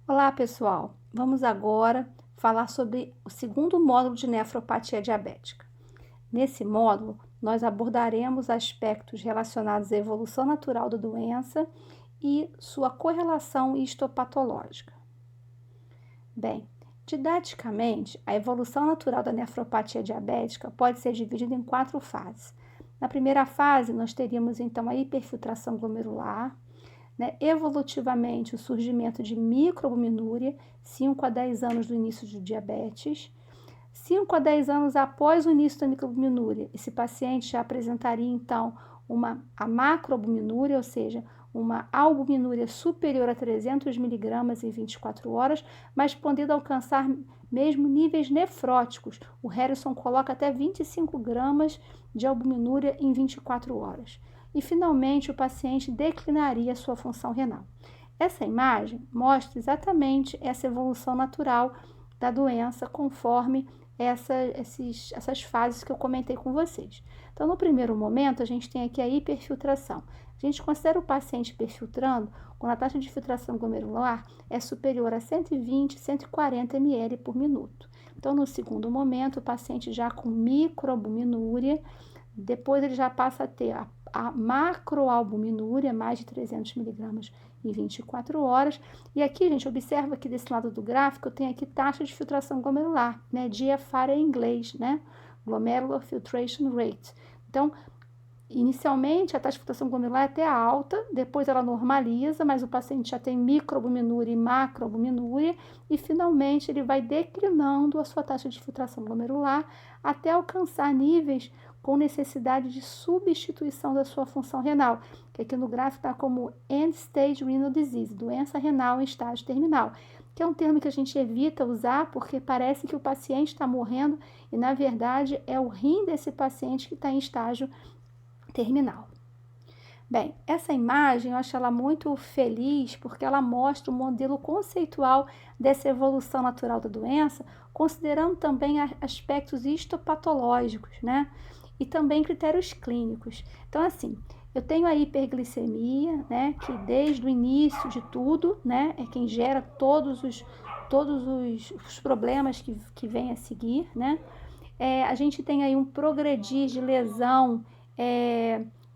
Olá, pessoal. Vamos agora falar sobre o segundo módulo de nefropatia diabética. Nesse módulo, nós abordaremos aspectos relacionados à evolução natural da doença e sua correlação histopatológica. Bem, didaticamente, a evolução natural da nefropatia diabética pode ser dividida em 4 fases. Na primeira fase, nós teríamos então a hiperfiltração glomerular, né? Evolutivamente, o surgimento de microalbuminúria, 5 a 10 anos do início de diabetes. 5 a 10 anos após o início da microalbuminúria, esse paciente já apresentaria, então, a macroalbuminúria, ou seja, uma albuminúria superior a 300 miligramas em 24 horas, mas podendo alcançar mesmo níveis nefróticos. O Harrison coloca até 25 gramas de albuminúria em 24 horas. E, finalmente, o paciente declinaria sua função renal. Essa imagem mostra exatamente essa evolução natural da doença conforme essas fases que eu comentei com vocês. Então, no primeiro momento, a gente tem aqui a hiperfiltração. A gente considera o paciente hiperfiltrando quando a taxa de filtração glomerular é superior a 120, 140 ml por minuto. Então, no segundo momento, o paciente já com microalbuminúria, depois ele já passa a ter a macroalbuminúria, mais de 300 miligramas em 24 horas. E aqui, gente, observa que desse lado do gráfico eu tenho aqui taxa de filtração glomerular, né? GFR em inglês, né? Glomerular Filtration Rate. Então, inicialmente, a taxa de filtração glomerular é até alta, depois ela normaliza, mas o paciente já tem microalbuminúria e macroalbuminúria, e finalmente ele vai declinando a sua taxa de filtração glomerular até alcançar níveis com necessidade de substituição da sua função renal, que aqui no gráfico está como End-Stage Renal Disease, doença renal em estágio terminal, que é um termo que a gente evita usar porque parece que o paciente está morrendo e, na verdade, é o rim desse paciente que está em estágio terminal. Bem, essa imagem eu acho ela muito feliz porque ela mostra o modelo conceitual dessa evolução natural da doença, considerando também aspectos histopatológicos, né? E também critérios clínicos. Então, assim, eu tenho a hiperglicemia, né? Que desde o início de tudo, né? É quem gera todos os problemas que vem a seguir, né? A gente tem aí um progredir de lesão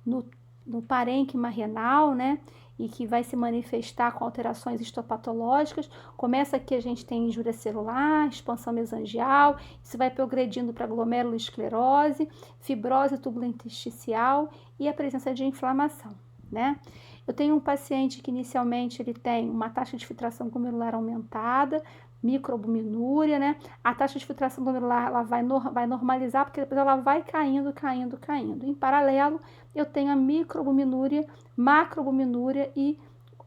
no parênquima renal, né? E que vai se manifestar com alterações histopatológicas. Começa aqui a gente tem injúria celular, expansão mesangial, isso vai progredindo para glomerulosclerose, fibrose tubulointersticial e a presença de inflamação, né? Eu tenho um paciente que inicialmente ele tem uma taxa de filtração glomerular aumentada, microalbuminúria, né? A taxa de filtração glomerular ela vai normalizar, porque depois ela vai caindo. Em paralelo, eu tenho a microalbuminúria, macroalbuminúria e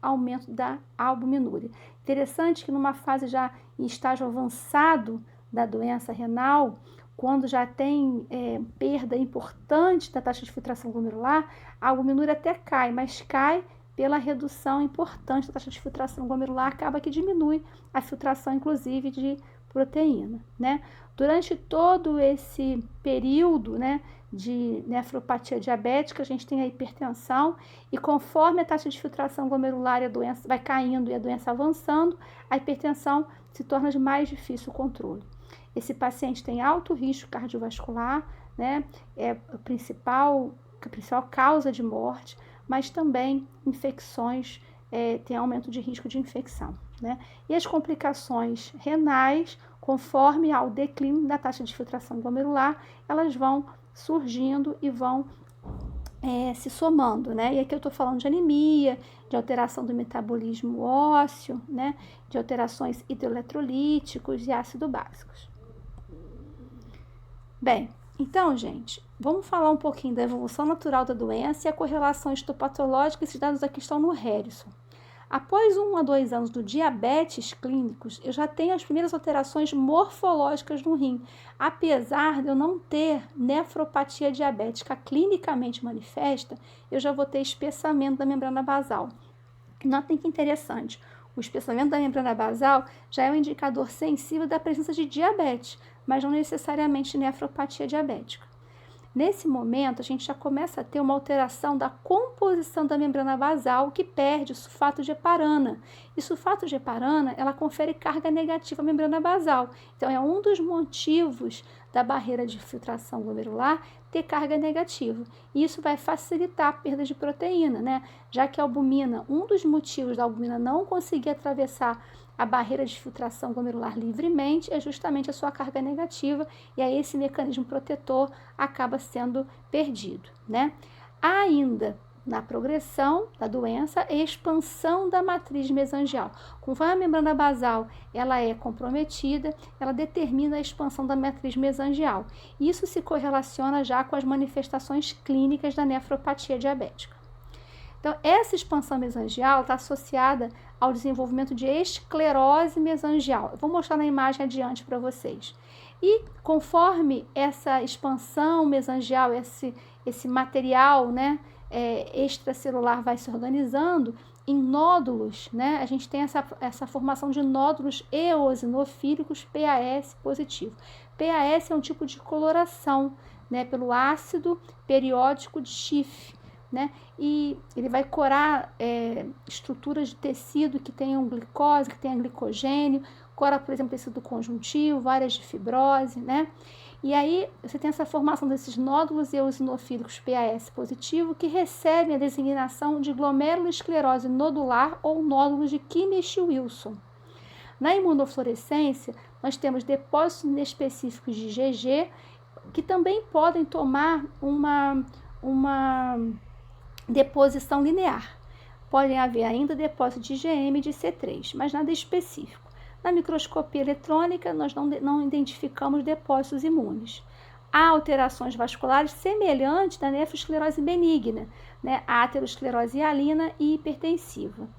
aumento da albuminúria. Interessante que numa fase já em estágio avançado da doença renal, quando já tem perda importante da taxa de filtração glomerular, a albuminúria até cai, mas cai pela redução importante da taxa de filtração glomerular, acaba que diminui a filtração, inclusive, de proteína, né? Durante todo esse período, né, de nefropatia diabética, a gente tem a hipertensão e conforme a taxa de filtração glomerular e a doença vai caindo e a doença avançando, a hipertensão se torna de mais difícil controle. Esse paciente tem alto risco cardiovascular, né? É a principal causa de morte, mas também infecções, tem aumento de risco de infecção, né? E as complicações renais, conforme ao declínio da taxa de filtração glomerular, elas vão surgindo e vão se somando, né? E aqui eu estou falando de anemia, de alteração do metabolismo ósseo, né? De alterações hidroeletrolíticos e ácido básicos. Bem, então, gente, vamos falar um pouquinho da evolução natural da doença e a correlação histopatológica. Esses dados aqui estão no Harrison. Após 1 a 2 anos do diabetes clínicos, eu já tenho as primeiras alterações morfológicas no rim, apesar de eu não ter nefropatia diabética clinicamente manifesta, eu já vou ter espessamento da membrana basal. Notem que interessante, o espessamento da membrana basal já é um indicador sensível da presença de diabetes, mas não necessariamente nefropatia diabética. Nesse momento, a gente já começa a ter uma alteração da composição da membrana basal, que perde o sulfato de heparana. E sulfato de heparana, ela confere carga negativa à membrana basal. Então, é um dos motivos da barreira de filtração glomerular ter carga negativa. E isso vai facilitar a perda de proteína, né? Já que a albumina, um dos motivos da albumina não conseguir atravessar a barreira de filtração glomerular livremente é justamente a sua carga negativa, e aí esse mecanismo protetor acaba sendo perdido, né? Há ainda, na progressão da doença, a expansão da matriz mesangial. Conforme a membrana basal ela é comprometida, ela determina a expansão da matriz mesangial. Isso se correlaciona já com as manifestações clínicas da nefropatia diabética. Então, essa expansão mesangial está associada ao desenvolvimento de esclerose mesangial. Eu vou mostrar na imagem adiante para vocês. E conforme essa expansão mesangial, esse material, né, extracelular vai se organizando em nódulos, né, a gente tem essa formação de nódulos eosinofílicos PAS positivo. PAS é um tipo de coloração, né, pelo ácido periódico de Schiff, né? E ele vai corar estruturas de tecido que tenham glicose, que tenham glicogênio, cora, por exemplo, tecido conjuntivo, áreas de fibrose, né? E aí você tem essa formação desses nódulos eosinofílicos PAS positivo que recebem a designação de glomerulosclerose nodular ou nódulos de Kimmich-Wilson. Na imunofluorescência, nós temos depósitos inespecíficos de IgG que também podem tomar uma deposição linear. Podem haver ainda depósito de IgM e de C3, mas nada específico. Na microscopia eletrônica, nós não identificamos depósitos imunes. Há alterações vasculares semelhantes da nefroesclerose benigna, né? A aterosclerose hialina e hipertensiva.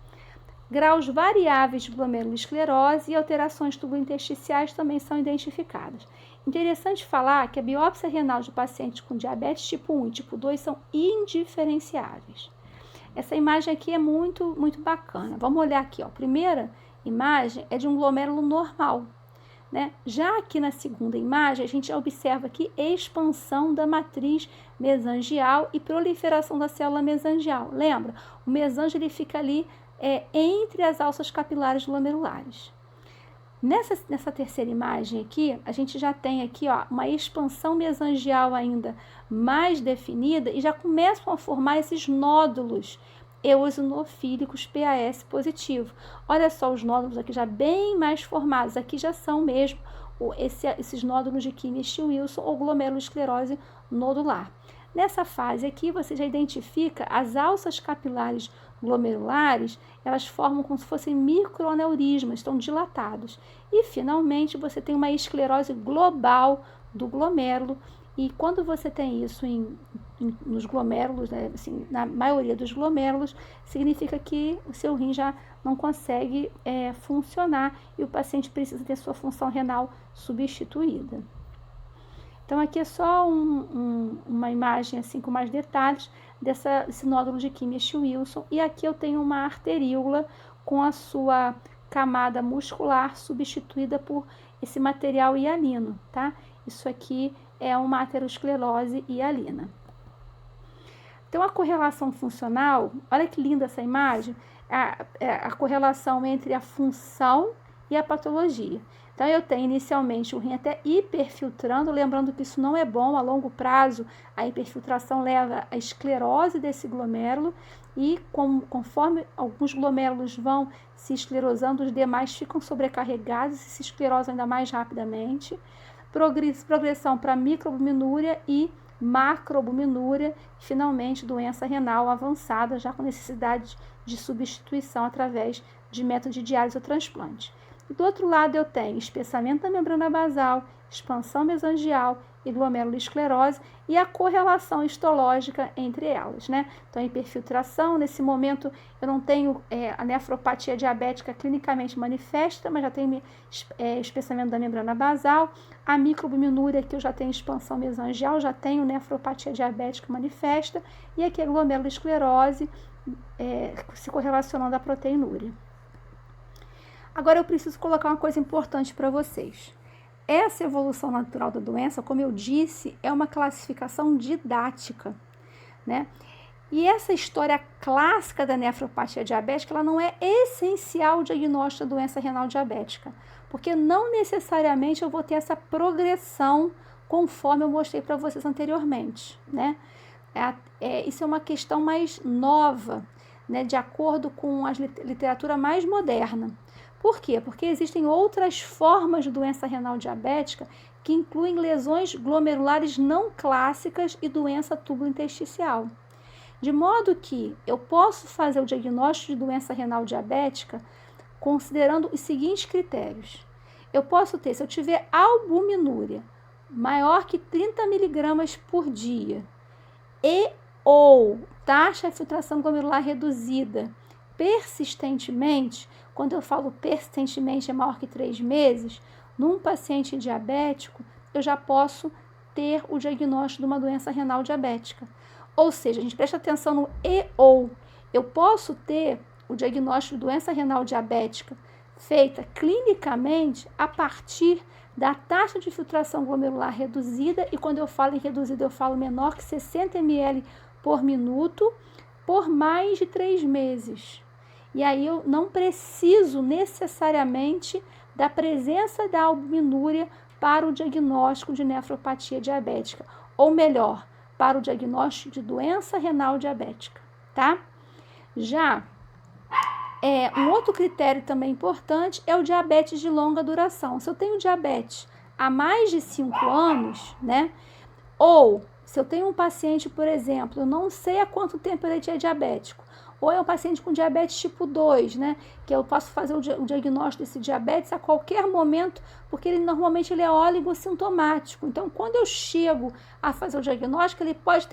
Graus variáveis de glomerulosclerose e alterações tubulointersticiais também são identificadas. Interessante falar que a biópsia renal de pacientes com diabetes tipo 1 e tipo 2 são indiferenciáveis. Essa imagem aqui é muito bacana. Vamos olhar aqui, ó. A primeira imagem é de um glomérulo normal, né? Já aqui na segunda imagem, a gente observa aqui expansão da matriz mesangial e proliferação da célula mesangial. Lembra? O mesângio ele fica ali entre as alças capilares glomerulares. Nessa terceira imagem aqui, a gente já tem aqui, ó, uma expansão mesangial ainda mais definida e já começam a formar esses nódulos eosinofílicos PAS positivo. Olha só os nódulos aqui já bem mais formados. Aqui já são mesmo esses nódulos de Kimmich-Wilson ou glomerulosclerose nodular. Nessa fase aqui, você já identifica as alças capilares glomerulares, elas formam como se fossem microaneurismas, estão dilatados. E, finalmente, você tem uma esclerose global do glomérulo. E quando você tem isso nos glomérulos, né, assim, na maioria dos glomérulos, significa que o seu rim já não consegue funcionar e o paciente precisa ter sua função renal substituída. Então, aqui é só uma imagem assim com mais detalhes desse nódulo de Kimmich-Wilson. E aqui eu tenho uma arteríola com a sua camada muscular substituída por esse material hialino, tá? Isso aqui é uma aterosclerose hialina. Então, a correlação funcional, olha que linda essa imagem, a correlação entre a função e a patologia. Então, eu tenho inicialmente o rim até hiperfiltrando, lembrando que isso não é bom, a longo prazo a hiperfiltração leva à esclerose desse glomérulo e conforme alguns glomérulos vão se esclerosando, os demais ficam sobrecarregados e se esclerosam ainda mais rapidamente. Progressão para microalbuminúria e macroalbuminúria, finalmente doença renal avançada, já com necessidade de substituição através de método de diálise ou transplante. E do outro lado eu tenho espessamento da membrana basal, expansão mesangial e glomerulosclerose e a correlação histológica entre elas, né? Então, a hiperfiltração, nesse momento eu não tenho a nefropatia diabética clinicamente manifesta, mas já tenho espessamento da membrana basal, a microalbuminúria que eu já tenho expansão mesangial, já tenho nefropatia diabética manifesta e aqui a glomerulosclerose se correlacionando à proteinúria. Agora eu preciso colocar uma coisa importante para vocês. essa evolução natural da doença, como eu disse, é uma classificação didática, né? E essa história clássica da nefropatia diabética, ela não é essencial ao diagnóstico da doença renal diabética, porque não necessariamente eu vou ter essa progressão conforme eu mostrei para vocês anteriormente, né? Isso é uma questão mais nova, né, de acordo com a literatura mais moderna. Por quê? Porque existem outras formas de doença renal diabética que incluem lesões glomerulares não clássicas e doença túbulo-intersticial. De modo que eu posso fazer o diagnóstico de doença renal diabética considerando os seguintes critérios. Eu posso ter, se eu tiver albuminúria maior que 30 miligramas por dia e ou taxa de filtração glomerular reduzida persistentemente, quando eu falo persistentemente é maior que 3 meses, num paciente diabético, eu já posso ter o diagnóstico de uma doença renal diabética. Ou seja, a gente presta atenção no e ou. Eu posso ter o diagnóstico de doença renal diabética feita clinicamente a partir da taxa de filtração glomerular reduzida, e quando eu falo em reduzida, eu falo menor que 60 ml por minuto, por mais de 3 meses. E aí eu não preciso necessariamente da presença da albuminúria para o diagnóstico de nefropatia diabética, ou melhor, para o diagnóstico de doença renal diabética, tá? Já um outro critério também importante é o diabetes de longa duração. Se eu tenho diabetes há mais de 5 anos, né? Ou se eu tenho um paciente, por exemplo, eu não sei há quanto tempo ele é diabético, ou é um paciente com diabetes tipo 2, né? Que eu posso fazer o diagnóstico desse diabetes a qualquer momento, porque normalmente ele é oligossintomático. Então, quando eu chego a fazer o diagnóstico, ele pode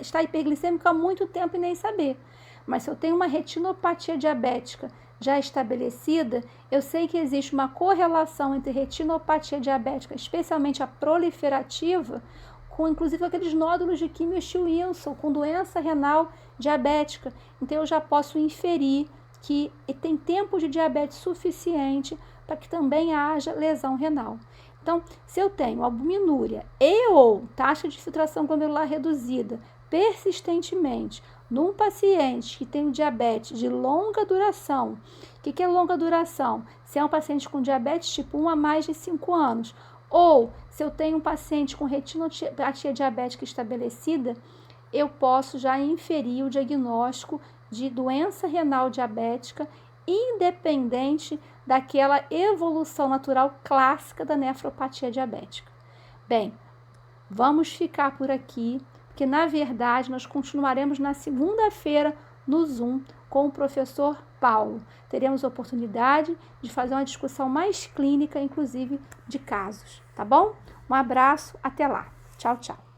estar hiperglicêmico há muito tempo e nem saber. Mas se eu tenho uma retinopatia diabética já estabelecida, eu sei que existe uma correlação entre retinopatia diabética, especialmente a proliferativa, com inclusive aqueles nódulos de Kimmel-Wilson, com doença renal diabética. Então, eu já posso inferir que tem tempo de diabetes suficiente para que também haja lesão renal. Então, se eu tenho albuminúria e ou taxa de filtração glomerular reduzida persistentemente num paciente que tem diabetes de longa duração, o que é longa duração? Se é um paciente com diabetes tipo 1 há mais de 5 anos, ou se eu tenho um paciente com retinopatia diabética estabelecida, eu posso já inferir o diagnóstico de doença renal diabética, independente daquela evolução natural clássica da nefropatia diabética. Bem, vamos ficar por aqui, porque na verdade nós continuaremos na segunda-feira no Zoom com o professor Paulo. Teremos a oportunidade de fazer uma discussão mais clínica, inclusive de casos, tá bom? Um abraço, até lá. Tchau, tchau.